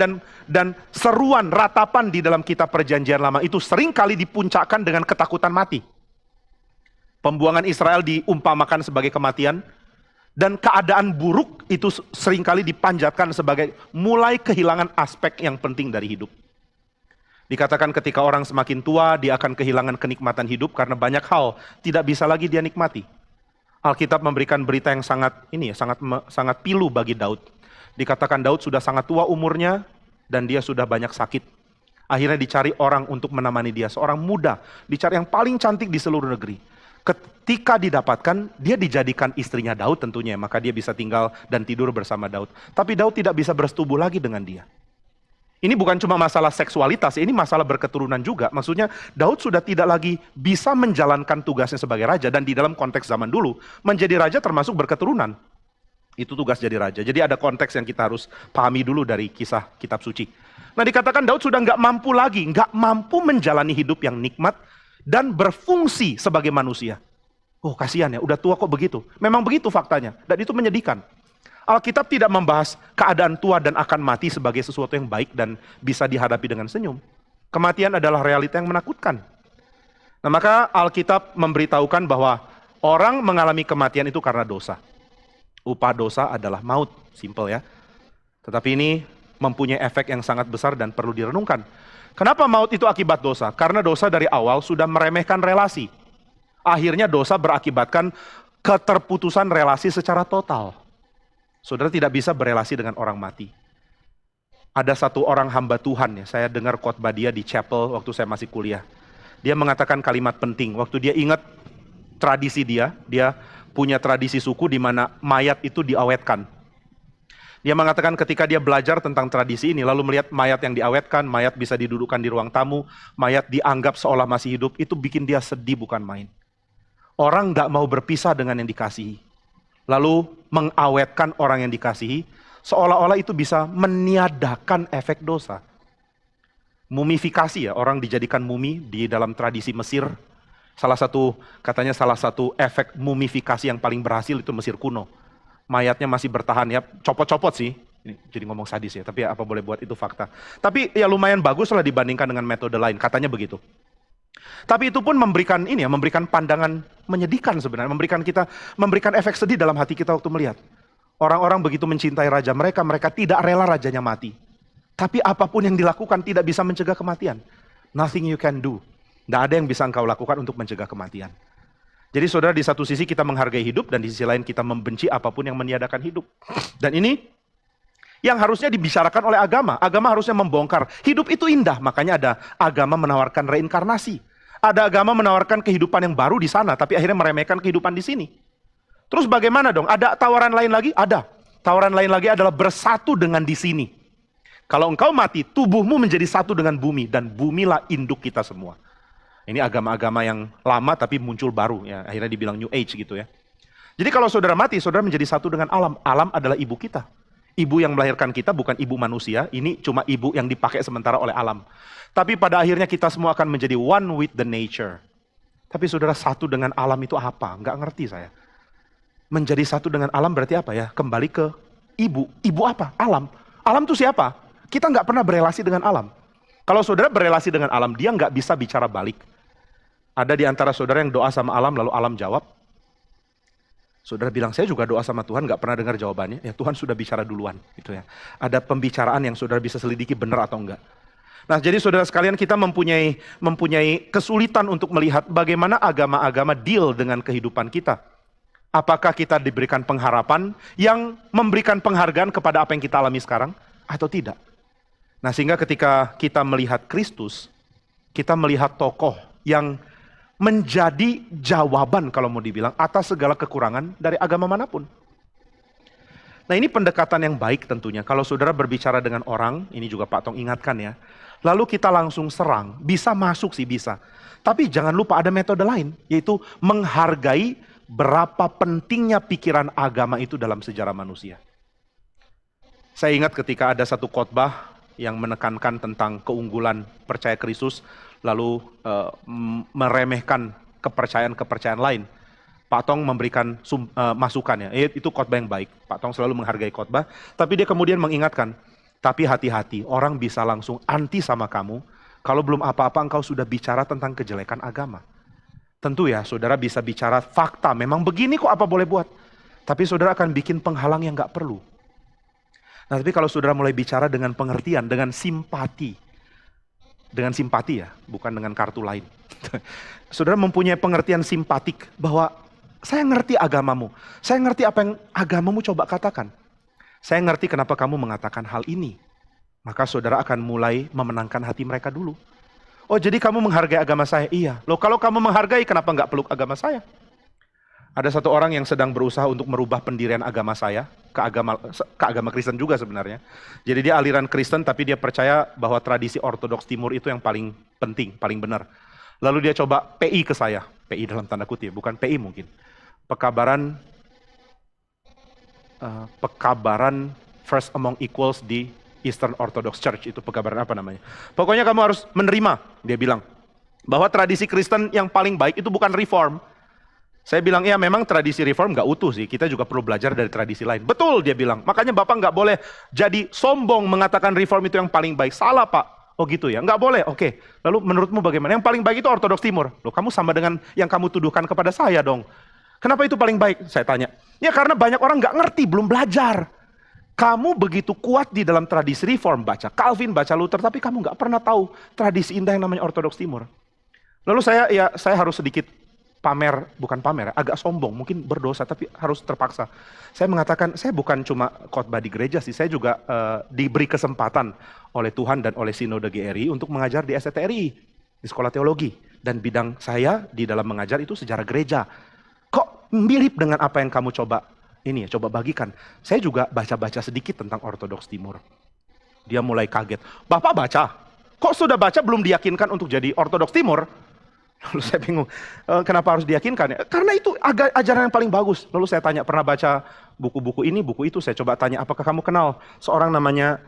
Speaker 1: dan seruan, ratapan di dalam kitab perjanjian lama itu sering kali dipuncakkan dengan ketakutan mati. Pembuangan Israel diumpamakan sebagai kematian, dan keadaan buruk itu sering kali dipanjatkan sebagai mulai kehilangan aspek yang penting dari hidup. Dikatakan ketika orang semakin tua, dia akan kehilangan kenikmatan hidup karena banyak hal tidak bisa lagi dia nikmati. Alkitab memberikan berita yang sangat pilu bagi Daud. Dikatakan Daud sudah sangat tua umurnya dan dia sudah banyak sakit. Akhirnya dicari orang untuk menemani dia, seorang muda, dicari yang paling cantik di seluruh negeri. Ketika didapatkan, dia dijadikan istrinya Daud tentunya, maka dia bisa tinggal dan tidur bersama Daud. Tapi Daud tidak bisa bersetubuh lagi dengan dia. Ini bukan cuma masalah seksualitas, ini masalah berketurunan juga. Maksudnya Daud sudah tidak lagi bisa menjalankan tugasnya sebagai raja, dan di dalam konteks zaman dulu, menjadi raja termasuk berketurunan. Itu tugas jadi raja. Jadi ada konteks yang kita harus pahami dulu dari kisah kitab suci. Nah dikatakan Daud sudah nggak mampu lagi, nggak mampu menjalani hidup yang nikmat dan berfungsi sebagai manusia. Oh kasihan ya, udah tua kok begitu. Memang begitu faktanya, dan itu menyedihkan. Alkitab tidak membahas keadaan tua dan akan mati sebagai sesuatu yang baik dan bisa dihadapi dengan senyum. Kematian adalah realita yang menakutkan. Nah maka Alkitab memberitahukan bahwa orang mengalami kematian itu karena dosa. Upah dosa adalah maut, simple ya. Tetapi ini mempunyai efek yang sangat besar dan perlu direnungkan. Kenapa maut itu akibat dosa? Karena dosa dari awal sudah meremehkan relasi. Akhirnya dosa berakibatkan keterputusan relasi secara total. Saudara tidak bisa berelasi dengan orang mati. Ada satu orang hamba Tuhan, ya, saya dengar khotbah dia di chapel waktu saya masih kuliah. Dia mengatakan kalimat penting, waktu dia ingat tradisi dia punya tradisi suku di mana mayat itu diawetkan. Dia mengatakan ketika dia belajar tentang tradisi ini, lalu melihat mayat yang diawetkan, mayat bisa didudukkan di ruang tamu, mayat dianggap seolah masih hidup, itu bikin dia sedih bukan main. Orang nggak mau berpisah dengan yang dikasihi. Lalu mengawetkan orang yang dikasihi, seolah-olah itu bisa meniadakan efek dosa. Mumifikasi ya, orang dijadikan mumi di dalam tradisi Mesir. Katanya salah satu efek mumifikasi yang paling berhasil itu Mesir kuno. Mayatnya masih bertahan ya, copot-copot sih. Ini jadi ngomong sadis ya, tapi ya apa boleh buat, itu fakta. Tapi ya lumayan bagus lah dibandingkan dengan metode lain, katanya begitu. Tapi itu pun memberikan pandangan menyedihkan sebenarnya, memberikan efek sedih dalam hati kita waktu melihat. Orang-orang begitu mencintai raja mereka tidak rela rajanya mati. Tapi apapun yang dilakukan tidak bisa mencegah kematian. Nothing you can do. Tidak ada yang bisa engkau lakukan untuk mencegah kematian. Jadi saudara, di satu sisi kita menghargai hidup, dan di sisi lain kita membenci apapun yang meniadakan hidup. Dan ini yang harusnya dibicarakan oleh agama. Agama harusnya membongkar. Hidup itu indah, makanya ada agama menawarkan reinkarnasi. Ada agama menawarkan kehidupan yang baru di sana, tapi akhirnya meremehkan kehidupan di sini. Terus bagaimana dong? Ada tawaran lain lagi? Ada. Tawaran lain lagi adalah bersatu dengan di sini. Kalau engkau mati, tubuhmu menjadi satu dengan bumi, dan bumilah induk kita semua. Ini agama-agama yang lama tapi muncul baru, ya. Akhirnya dibilang New Age gitu ya. Jadi kalau saudara mati, saudara menjadi satu dengan alam. Alam adalah ibu kita. Ibu yang melahirkan kita bukan ibu manusia, ini cuma ibu yang dipakai sementara oleh alam. Tapi pada akhirnya kita semua akan menjadi one with the nature. Tapi saudara, satu dengan alam itu apa? Nggak ngerti saya. Menjadi satu dengan alam berarti apa ya? Kembali ke ibu. Ibu apa? Alam. Alam itu siapa? Kita nggak pernah berelasi dengan alam. Kalau saudara berelasi dengan alam, dia nggak bisa bicara balik. Ada di antara saudara yang doa sama alam, lalu alam jawab. Saudara bilang, saya juga doa sama Tuhan, nggak pernah dengar jawabannya. Ya Tuhan sudah bicara duluan. Gitu ya. Ada pembicaraan yang saudara bisa selidiki benar atau enggak. Nah, jadi saudara sekalian, kita mempunyai kesulitan untuk melihat bagaimana agama-agama deal dengan kehidupan kita. Apakah kita diberikan pengharapan yang memberikan penghargaan kepada apa yang kita alami sekarang atau tidak? Nah, sehingga ketika kita melihat Kristus, kita melihat tokoh yang menjadi jawaban kalau mau dibilang atas segala kekurangan dari agama manapun. Nah, ini pendekatan yang baik tentunya. Kalau saudara berbicara dengan orang, ini juga Pak Tong ingatkan ya. Lalu kita langsung serang, bisa masuk sih bisa. Tapi jangan lupa ada metode lain, yaitu menghargai berapa pentingnya pikiran agama itu dalam sejarah manusia. Saya ingat ketika ada satu khotbah yang menekankan tentang keunggulan percaya Kristus, lalu meremehkan kepercayaan-kepercayaan lain. Pak Tong memberikan masukan ya, itu khotbah yang baik. Pak Tong selalu menghargai khotbah, tapi dia kemudian mengingatkan, tapi hati-hati, orang bisa langsung anti sama kamu, kalau belum apa-apa engkau sudah bicara tentang kejelekan agama. Tentu ya, saudara bisa bicara fakta, memang begini kok apa boleh buat. Tapi saudara akan bikin penghalang yang gak perlu. Nah, tapi kalau saudara mulai bicara dengan pengertian, dengan simpati ya, bukan dengan kartu lain. Saudara mempunyai pengertian simpatik bahwa saya ngerti agamamu, saya ngerti apa yang agamamu coba katakan. Saya ngerti kenapa kamu mengatakan hal ini. Maka saudara akan mulai memenangkan hati mereka dulu. Oh, jadi kamu menghargai agama saya? Iya. Loh, kalau kamu menghargai, kenapa nggak peluk agama saya? Ada satu orang yang sedang berusaha untuk merubah pendirian agama saya ke agama Kristen juga sebenarnya. Jadi dia aliran Kristen, tapi dia percaya bahwa tradisi Ortodoks Timur itu yang paling penting, paling benar. Lalu dia coba PI ke saya, PI dalam tanda kutip, bukan PI mungkin. Pekabaran First Among Equals di Eastern Orthodox Church, itu pekabaran apa namanya. Pokoknya kamu harus menerima, dia bilang, bahwa tradisi Kristen yang paling baik itu bukan reform. Saya bilang, ya memang tradisi reform nggak utuh sih, kita juga perlu belajar dari tradisi lain. Betul, dia bilang, makanya Bapak nggak boleh jadi sombong mengatakan reform itu yang paling baik. Salah Pak, oh gitu ya, nggak boleh, oke. Lalu menurutmu bagaimana? Yang paling baik itu Ortodoks Timur. Loh, kamu sama dengan yang kamu tuduhkan kepada saya dong. Kenapa itu paling baik? Saya tanya. Ya karena banyak orang nggak ngerti, belum belajar. Kamu begitu kuat di dalam tradisi reform, baca Calvin, baca Luther, tapi kamu nggak pernah tahu tradisi indah yang namanya Ortodoks Timur. Lalu saya harus sedikit bukan pamer, agak sombong, mungkin berdosa, tapi harus terpaksa. Saya mengatakan, saya bukan cuma khotbah di gereja sih, saya juga diberi kesempatan oleh Tuhan dan oleh Sinode GRI untuk mengajar di STTRI, di Sekolah Teologi. Dan bidang saya di dalam mengajar itu sejarah gereja. Kok mirip dengan apa yang kamu coba bagikan. Saya juga baca-baca sedikit tentang Ortodoks Timur. Dia mulai kaget. Bapak baca? Kok sudah baca belum diyakinkan untuk jadi Ortodoks Timur? Lalu saya bingung, kenapa harus diyakinkan ya? Karena itu ajaran yang paling bagus. Lalu saya tanya, pernah baca buku-buku ini, buku itu? Saya coba tanya, apakah kamu kenal seorang namanya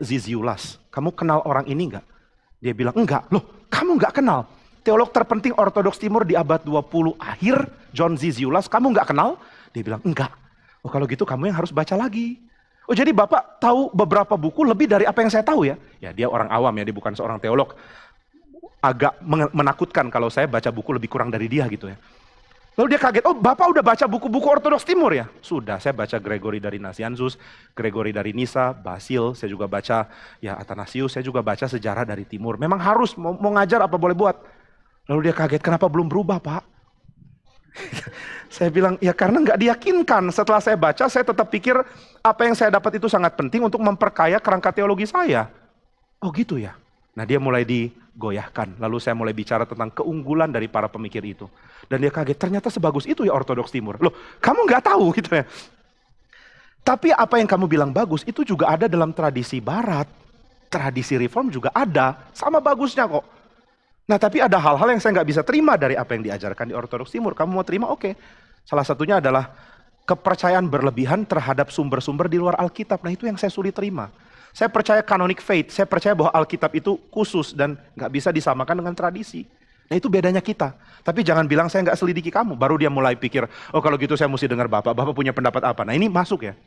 Speaker 1: Ziziulas? Kamu kenal orang ini enggak? Dia bilang, enggak. Loh, kamu enggak kenal? Teolog terpenting Ortodoks Timur di abad 20 akhir, John Ziziulas, kamu nggak kenal? Dia bilang, enggak. Oh kalau gitu kamu yang harus baca lagi. Oh jadi Bapak tahu beberapa buku lebih dari apa yang saya tahu ya? Ya dia orang awam ya, dia bukan seorang teolog. Agak menakutkan kalau saya baca buku lebih kurang dari dia gitu ya. Lalu dia kaget, oh Bapak udah baca buku-buku Ortodoks Timur ya? Sudah, saya baca Gregory dari Nazianzus, Gregory dari Nisa, Basil, saya juga baca ya Athanasius, saya juga baca sejarah dari Timur. Memang harus, mau ngajar apa boleh buat. Lalu dia kaget, kenapa belum berubah Pak? Saya bilang, ya karena nggak diyakinkan. Setelah saya baca, saya tetap pikir apa yang saya dapat itu sangat penting untuk memperkaya kerangka teologi saya. Oh gitu ya? Nah dia mulai digoyahkan. Lalu saya mulai bicara tentang keunggulan dari para pemikir itu. Dan dia kaget, ternyata sebagus itu ya Ortodoks Timur. Loh, kamu nggak tahu gitu ya? Tapi apa yang kamu bilang bagus, itu juga ada dalam tradisi barat. Tradisi reform juga ada, sama bagusnya kok. Nah tapi ada hal-hal yang saya nggak bisa terima dari apa yang diajarkan di Ortodoks Timur. Kamu mau terima? Oke. Salah satunya adalah kepercayaan berlebihan terhadap sumber-sumber di luar Alkitab. Nah itu yang saya sulit terima. Saya percaya canonic faith, saya percaya bahwa Alkitab itu khusus dan nggak bisa disamakan dengan tradisi. Nah itu bedanya kita. Tapi jangan bilang saya nggak selidiki kamu. Baru dia mulai pikir, oh kalau gitu saya mesti dengar Bapak punya pendapat apa. Nah ini masuk ya.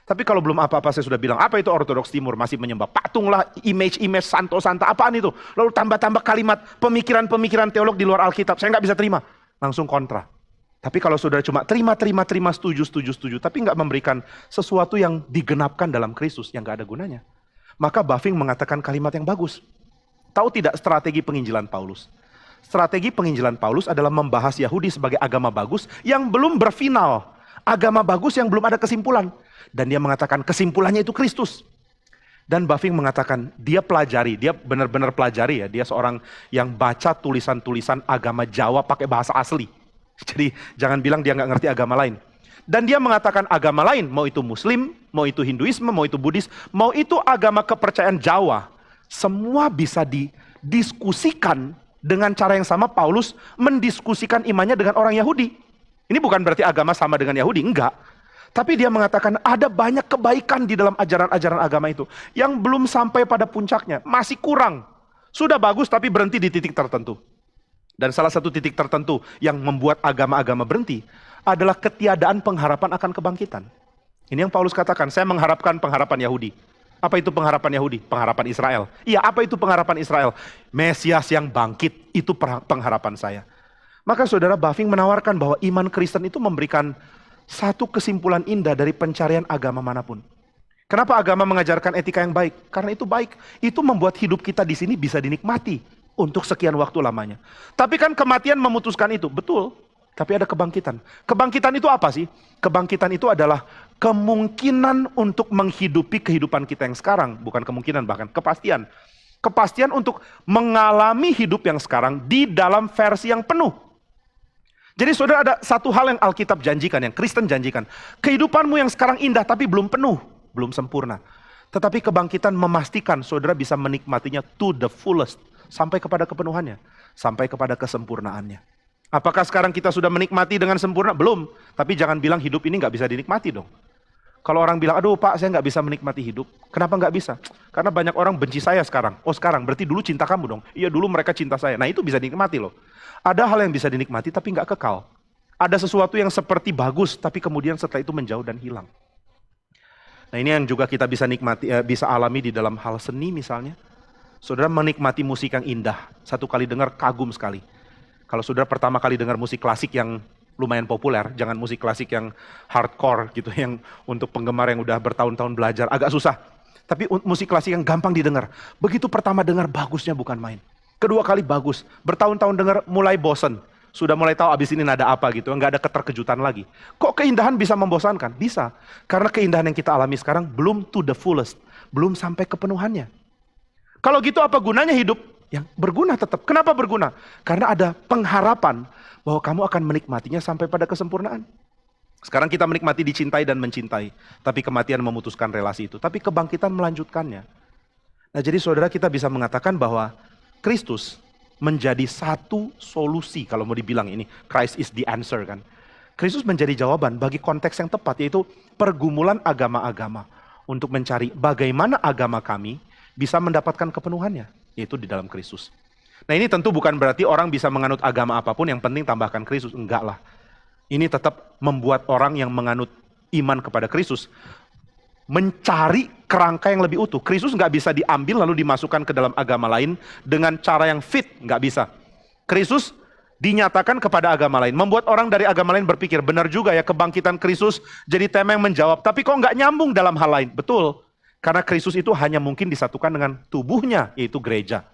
Speaker 1: Tapi kalau belum apa-apa saya sudah bilang, apa itu Ortodoks Timur? Masih menyembah patung lah, image-image santo-santa, apaan itu? Lalu tambah-tambah kalimat pemikiran-pemikiran teolog di luar Alkitab, saya nggak bisa terima. Langsung kontra. Tapi kalau saudara cuma terima, setuju, tapi nggak memberikan sesuatu yang digenapkan dalam Kristus, yang nggak ada gunanya. Maka Bavinck mengatakan kalimat yang bagus. Tahu tidak strategi penginjilan Paulus? Strategi penginjilan Paulus adalah membahas Yahudi sebagai agama bagus yang belum berfinal. Agama bagus yang belum ada kesimpulan. Dan dia mengatakan kesimpulannya itu Kristus. Dan Bavinck mengatakan dia pelajari, dia benar-benar pelajari ya. Dia seorang yang baca tulisan-tulisan agama Jawa pakai bahasa asli. Jadi jangan bilang dia nggak ngerti agama lain. Dan dia mengatakan agama lain, mau itu Muslim, mau itu Hinduisme, mau itu Buddhis, mau itu agama kepercayaan Jawa. Semua bisa didiskusikan dengan cara yang sama Paulus mendiskusikan imannya dengan orang Yahudi. Ini bukan berarti agama sama dengan Yahudi, enggak. Tapi dia mengatakan ada banyak kebaikan di dalam ajaran-ajaran agama itu yang belum sampai pada puncaknya, masih kurang. Sudah bagus tapi berhenti di titik tertentu. Dan salah satu titik tertentu yang membuat agama-agama berhenti adalah ketiadaan pengharapan akan kebangkitan. Ini yang Paulus katakan, saya mengharapkan pengharapan Yahudi. Apa itu pengharapan Yahudi? Pengharapan Israel. Iya, apa itu pengharapan Israel? Mesias yang bangkit, itu pengharapan saya. Maka saudara, Bavinck menawarkan bahwa iman Kristen itu memberikan satu kesimpulan indah dari pencarian agama manapun. Kenapa agama mengajarkan etika yang baik? Karena itu baik. Itu membuat hidup kita di sini bisa dinikmati untuk sekian waktu lamanya. Tapi kan kematian memutuskan itu, betul. Tapi ada kebangkitan. Kebangkitan itu apa sih? Kebangkitan itu adalah kemungkinan untuk menghidupi kehidupan kita yang sekarang. Bukan kemungkinan, bahkan kepastian. Kepastian untuk mengalami hidup yang sekarang di dalam versi yang penuh. Jadi saudara, ada satu hal yang Alkitab janjikan, yang Kristen janjikan. Kehidupanmu yang sekarang indah tapi belum penuh, belum sempurna. Tetapi kebangkitan memastikan saudara bisa menikmatinya to the fullest. Sampai kepada kepenuhannya, sampai kepada kesempurnaannya. Apakah sekarang kita sudah menikmati dengan sempurna? Belum. Tapi jangan bilang hidup ini nggak bisa dinikmati dong. Kalau orang bilang, aduh Pak saya nggak bisa menikmati hidup. Kenapa nggak bisa? Karena banyak orang benci saya sekarang. Oh sekarang, berarti dulu cinta kamu dong. Iya dulu mereka cinta saya. Nah itu bisa dinikmati loh. Ada hal yang bisa dinikmati tapi nggak kekal. Ada sesuatu yang seperti bagus tapi kemudian setelah itu menjauh dan hilang. Nah ini yang juga kita bisa nikmati, bisa alami di dalam hal seni misalnya. Saudara menikmati musik yang indah, satu kali dengar kagum sekali. Kalau saudara pertama kali dengar musik klasik yang lumayan populer, jangan musik klasik yang hardcore gitu, yang untuk penggemar yang udah bertahun-tahun belajar, agak susah. Tapi musik klasik yang gampang didengar, begitu pertama dengar bagusnya bukan main. Kedua kali bagus, bertahun-tahun dengar mulai bosen. Sudah mulai tahu abis ini nada apa gitu, nggak ada keterkejutan lagi. Kok keindahan bisa membosankan? Bisa, karena keindahan yang kita alami sekarang belum to the fullest, belum sampai kepenuhannya. Kalau gitu apa gunanya hidup? Yang berguna tetap. Kenapa berguna? Karena ada pengharapan bahwa kamu akan menikmatinya sampai pada kesempurnaan. Sekarang kita menikmati dicintai dan mencintai, tapi kematian memutuskan relasi itu, tapi kebangkitan melanjutkannya. Nah jadi saudara, kita bisa mengatakan bahwa Kristus menjadi satu solusi, kalau mau dibilang ini, Christ is the answer kan. Kristus menjadi jawaban bagi konteks yang tepat, yaitu pergumulan agama-agama untuk mencari bagaimana agama kami bisa mendapatkan kepenuhannya, yaitu di dalam Kristus. Nah ini tentu bukan berarti orang bisa menganut agama apapun, yang penting tambahkan Kristus, enggak lah. Ini tetap membuat orang yang menganut iman kepada Kristus mencari kerangka yang lebih utuh. Kristus nggak bisa diambil lalu dimasukkan ke dalam agama lain dengan cara yang fit, nggak bisa. Kristus dinyatakan kepada agama lain, membuat orang dari agama lain berpikir, benar juga ya kebangkitan Kristus jadi tema yang menjawab, tapi kok nggak nyambung dalam hal lain? Betul, karena Kristus itu hanya mungkin disatukan dengan tubuhnya, yaitu gereja.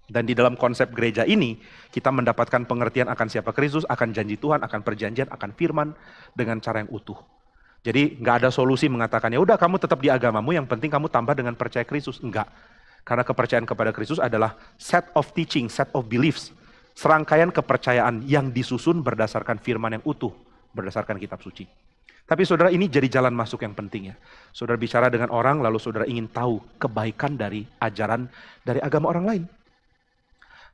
Speaker 1: Dan di dalam konsep gereja ini, kita mendapatkan pengertian akan siapa Kristus, akan janji Tuhan, akan perjanjian, akan firman, dengan cara yang utuh. Jadi nggak ada solusi mengatakan, ya udah kamu tetap di agamamu, yang penting kamu tambah dengan percaya Kristus. Enggak. Karena kepercayaan kepada Kristus adalah set of teaching, set of beliefs. Serangkaian kepercayaan yang disusun berdasarkan firman yang utuh, berdasarkan kitab suci. Tapi saudara, ini jadi jalan masuk yang penting ya. Saudara bicara dengan orang, lalu saudara ingin tahu kebaikan dari ajaran dari agama orang lain.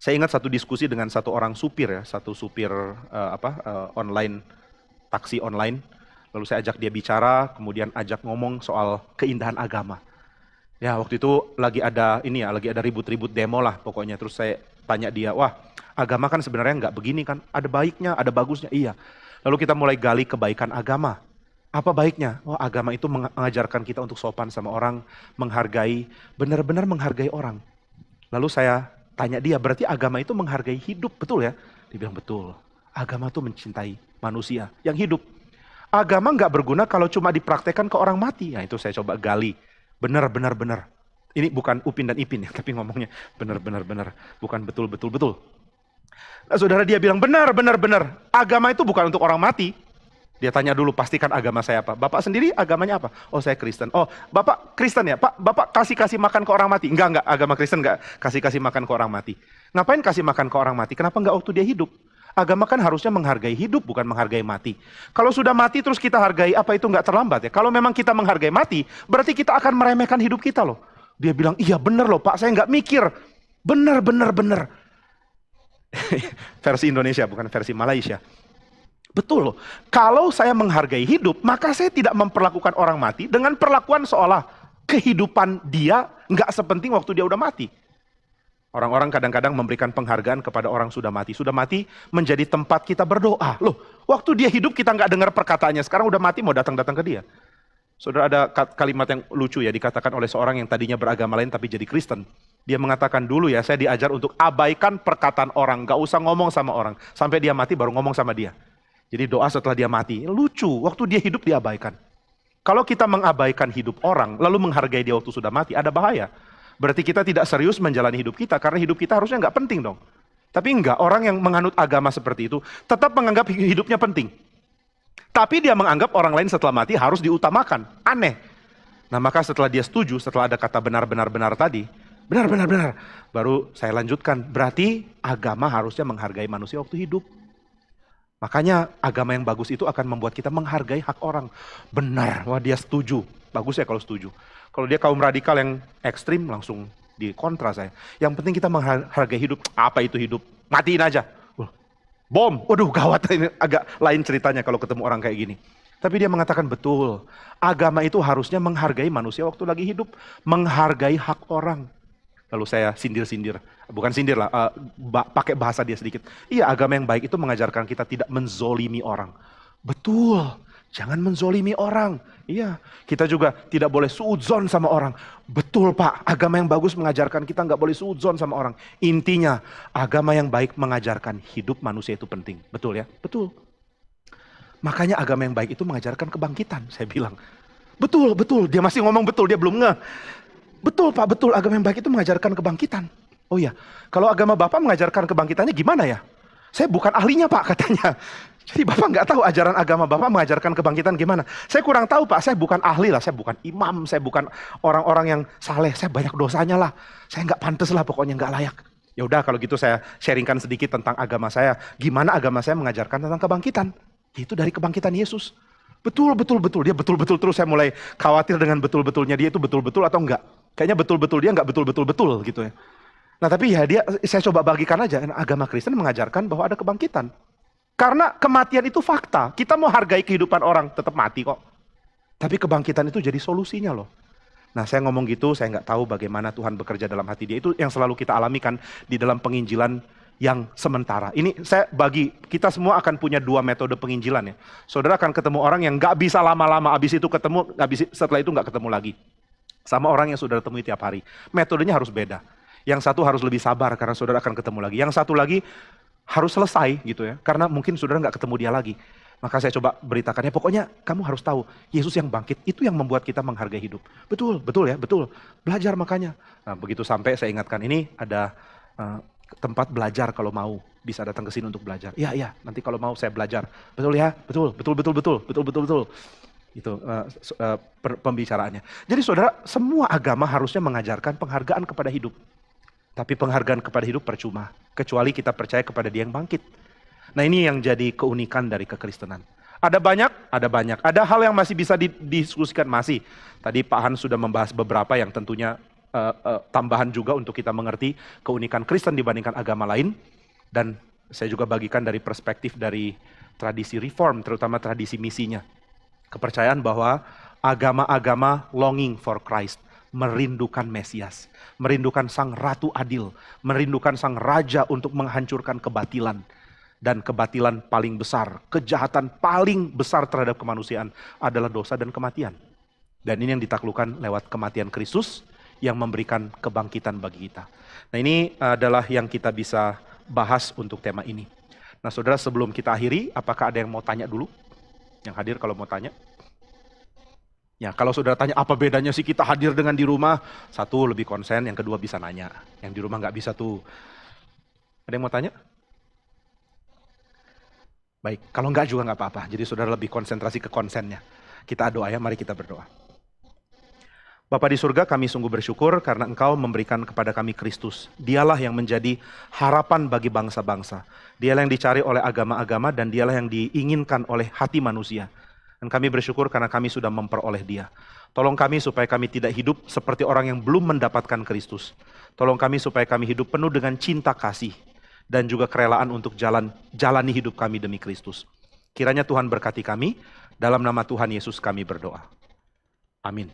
Speaker 1: Saya ingat satu diskusi dengan satu orang supir ya, satu supir online, taksi online. Lalu saya ajak dia bicara, kemudian ajak ngomong soal keindahan agama. Ya waktu itu lagi ada ribut-ribut demo lah pokoknya. Terus saya tanya dia, wah agama kan sebenarnya nggak begini kan, ada baiknya, ada bagusnya. Iya. Lalu kita mulai gali kebaikan agama. Apa baiknya? Oh, agama itu mengajarkan kita untuk sopan sama orang, menghargai, benar-benar menghargai orang. Lalu saya tanya dia, berarti agama itu menghargai hidup, betul ya? Dia bilang betul. Agama itu mencintai manusia yang hidup. Agama nggak berguna kalau cuma dipraktekkan ke orang mati. Nah itu saya coba gali. Benar. Ini bukan Upin dan Ipin ya, tapi ngomongnya benar. Bukan betul. Nah, saudara, dia bilang benar. Agama itu bukan untuk orang mati. Dia tanya dulu, pastikan agama saya apa. Bapak sendiri agamanya apa? Oh saya Kristen. Oh Bapak Kristen ya? Pak, Bapak kasih makan ke orang mati? Enggak, agama Kristen enggak kasih makan ke orang mati. Ngapain kasih makan ke orang mati? Kenapa enggak waktu dia hidup? Agama kan harusnya menghargai hidup, bukan menghargai mati. Kalau sudah mati terus kita hargai, apa itu enggak terlambat ya? Kalau memang kita menghargai mati, berarti kita akan meremehkan hidup kita loh. Dia bilang, iya bener loh Pak, saya enggak mikir. Bener. Versi Indonesia, bukan versi Malaysia. Betul loh, kalau saya menghargai hidup, maka saya tidak memperlakukan orang mati dengan perlakuan seolah kehidupan dia nggak sepenting waktu dia udah mati. Orang-orang kadang-kadang memberikan penghargaan kepada orang sudah mati. Sudah mati menjadi tempat kita berdoa. Loh, waktu dia hidup kita nggak dengar perkataannya, sekarang udah mati mau datang-datang ke dia. Saudara, ada kalimat yang lucu ya, dikatakan oleh seorang yang tadinya beragama lain tapi jadi Kristen. Dia mengatakan, dulu ya saya diajar untuk abaikan perkataan orang, nggak usah ngomong sama orang. Sampai dia mati baru ngomong sama dia. Jadi doa setelah dia mati, lucu, waktu dia hidup diabaikan. Kalau kita mengabaikan hidup orang, lalu menghargai dia waktu sudah mati, ada bahaya. Berarti kita tidak serius menjalani hidup kita, karena hidup kita harusnya nggak penting dong. Tapi enggak, orang yang menganut agama seperti itu, tetap menganggap hidupnya penting. Tapi dia menganggap orang lain setelah mati harus diutamakan, aneh. Nah maka setelah dia setuju, setelah ada kata benar tadi, benar, baru saya lanjutkan, berarti agama harusnya menghargai manusia waktu hidup. Makanya agama yang bagus itu akan membuat kita menghargai hak orang. Benar, wah dia setuju. Bagus ya kalau setuju. Kalau dia kaum radikal yang ekstrim langsung dikontra saya. Yang penting kita menghargai hidup. Apa itu hidup? Matiin aja. Bom, waduh gawat, ini agak lain ceritanya kalau ketemu orang kayak gini. Tapi dia mengatakan betul, agama itu harusnya menghargai manusia waktu lagi hidup. Menghargai hak orang. Lalu saya sindir-sindir, bukan sindir lah, pakai bahasa dia sedikit. Iya, agama yang baik itu mengajarkan kita tidak menzolimi orang. Betul, jangan menzolimi orang. Iya, kita juga tidak boleh suudzon sama orang. Betul Pak, agama yang bagus mengajarkan kita nggak boleh suudzon sama orang. Intinya, agama yang baik mengajarkan hidup manusia itu penting. Betul ya? Betul. Makanya agama yang baik itu mengajarkan kebangkitan, saya bilang. Betul, dia masih ngomong betul, dia belum ngeh. Betul Pak, betul, agama yang baik itu mengajarkan kebangkitan. Oh iya, kalau agama Bapak mengajarkan kebangkitannya gimana ya? Saya bukan ahlinya Pak katanya. Jadi Bapak nggak tahu ajaran agama Bapak mengajarkan kebangkitan gimana. Saya kurang tahu Pak, saya bukan ahli lah, saya bukan imam, saya bukan orang-orang yang saleh, saya banyak dosanya lah. Saya nggak pantas lah, pokoknya nggak layak. Ya udah kalau gitu saya sharingkan sedikit tentang agama saya. Gimana agama saya mengajarkan tentang kebangkitan? Itu dari kebangkitan Yesus. Betul, dia betul-betul terus saya mulai khawatir dengan betul-betulnya dia itu betul-betul atau enggak. Kayaknya betul-betul dia enggak betul-betul gitu ya. Nah tapi ya saya coba bagikan aja, agama Kristen mengajarkan bahwa ada kebangkitan. Karena kematian itu fakta, kita mau hargai kehidupan orang, tetap mati kok. Tapi kebangkitan itu jadi solusinya loh. Nah saya ngomong gitu, saya nggak tahu bagaimana Tuhan bekerja dalam hati dia. Itu yang selalu kita alami kan di dalam penginjilan yang sementara. Ini saya bagi, kita semua akan punya dua metode penginjilan ya. Saudara akan ketemu orang yang nggak bisa lama-lama, abis itu ketemu, setelah itu nggak ketemu lagi. Sama orang yang saudara temui tiap hari. Metodenya harus beda. Yang satu harus lebih sabar karena saudara akan ketemu lagi. Yang satu lagi harus selesai gitu ya. Karena mungkin saudara nggak ketemu dia lagi. Maka saya coba beritakannya, pokoknya kamu harus tahu, Yesus yang bangkit itu yang membuat kita menghargai hidup. Betul ya, betul. Belajar makanya. Nah begitu sampai saya ingatkan, ini ada tempat belajar kalau mau, bisa datang ke sini untuk belajar. Iya, nanti kalau mau saya belajar. Betul ya, betul. Itu pembicaraannya. Jadi saudara, semua agama harusnya mengajarkan penghargaan kepada hidup. Tapi penghargaan kepada hidup percuma, kecuali kita percaya kepada dia yang bangkit. Nah ini yang jadi keunikan dari kekristenan. Ada banyak, ada banyak. Ada hal yang masih bisa didiskusikan, masih. Tadi Pak Han sudah membahas beberapa yang tentunya tambahan juga untuk kita mengerti keunikan Kristen dibandingkan agama lain. Dan saya juga bagikan dari perspektif dari tradisi reform, terutama tradisi misinya. Kepercayaan bahwa agama-agama longing for Christ, merindukan Mesias, merindukan Sang Ratu Adil, merindukan Sang Raja untuk menghancurkan kebatilan. Dan kebatilan paling besar, kejahatan paling besar terhadap kemanusiaan adalah dosa dan kematian. Dan ini yang ditaklukkan lewat kematian Kristus yang memberikan kebangkitan bagi kita. Nah, ini adalah yang kita bisa bahas untuk tema ini. Nah, saudara, sebelum kita akhiri, apakah ada yang mau tanya dulu? Yang hadir kalau mau tanya? Ya, kalau saudara tanya apa bedanya sih kita hadir dengan di rumah? Satu, lebih konsen, yang kedua bisa nanya. Yang di rumah nggak bisa tuh. Ada yang mau tanya? Baik, kalau enggak juga nggak apa-apa. Jadi saudara lebih konsentrasi ke konsennya. Kita doa ya, mari kita berdoa. Bapa di surga, kami sungguh bersyukur karena Engkau memberikan kepada kami Kristus. Dialah yang menjadi harapan bagi bangsa-bangsa. Dialah yang dicari oleh agama-agama dan dialah yang diinginkan oleh hati manusia. Dan kami bersyukur karena kami sudah memperoleh Dia. Tolong kami supaya kami tidak hidup seperti orang yang belum mendapatkan Kristus. Tolong kami supaya kami hidup penuh dengan cinta kasih dan juga kerelaan untuk jalani hidup kami demi Kristus. Kiranya Tuhan berkati kami, dalam nama Tuhan Yesus kami berdoa. Amin.